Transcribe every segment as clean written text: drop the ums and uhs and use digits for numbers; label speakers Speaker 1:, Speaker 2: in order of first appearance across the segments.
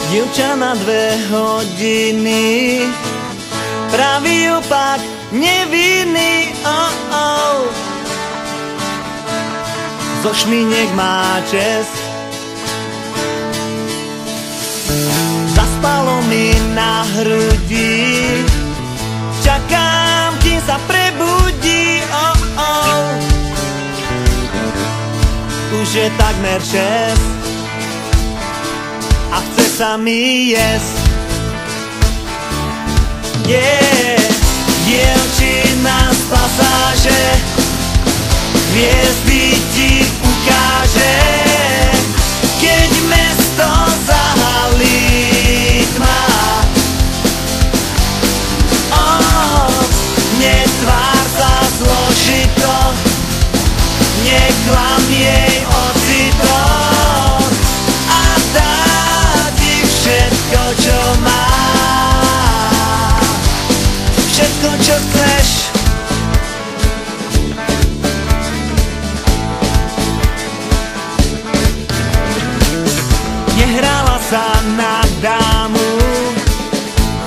Speaker 1: Dievča na 2 hodiny, pravý opak nevinný, oh, oh. Zo šmínek má čest, zaspalo mi na hrudi, čakám, kým sa prebudí, oh, oh. Už je takmer 6 a chce sa mi jesť. Dievčina z pasáže hviezdy ti ukáže, keď mesto zahalí tma. Netvár sa zložito, neklam jej ocito a dá ti všetko, čo má. Všetko, čo chceš. Nehrala sa na dámu,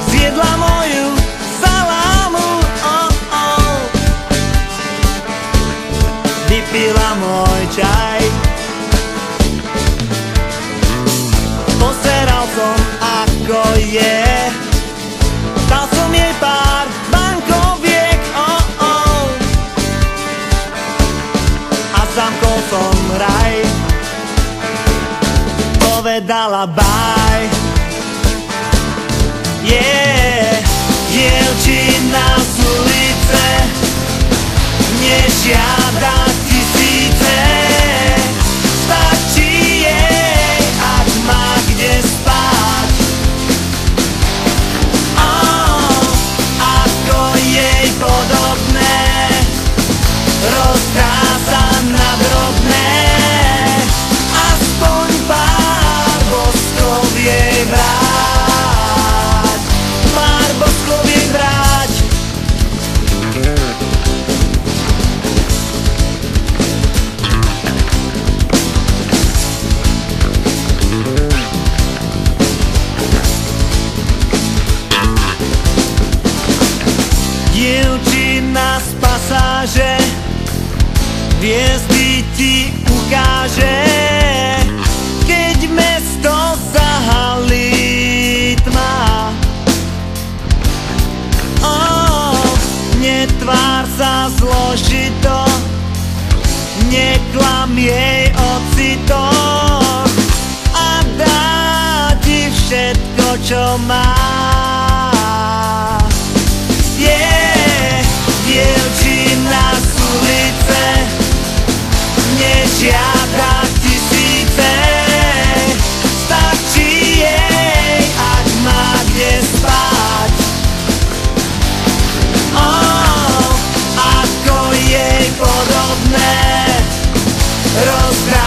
Speaker 1: zjedla moju salámu, oh, oh. Vypila môj čaj, pozeral som, ako je, dal som jej pár bankoviek, oh, oh. A zamkol som raj, povedala bye. Dievčina z ulice nežiada tisíce, stačí jej, ak má kde spať. Ako jej podobné, rozdá sa na drobné, aspoň pár boskov jej vráť, pár boskov jej vráť. Dievčina z pasáže hviezdy ti ukáže, keď mesto zahalí tma. Netvár sa zložito, neklam jej ocito a dá ti všetko, čo má. Dievčina z ulice nežiada tisíce, stačí jej, ak má kde spať. Ako jej podobné, rozdá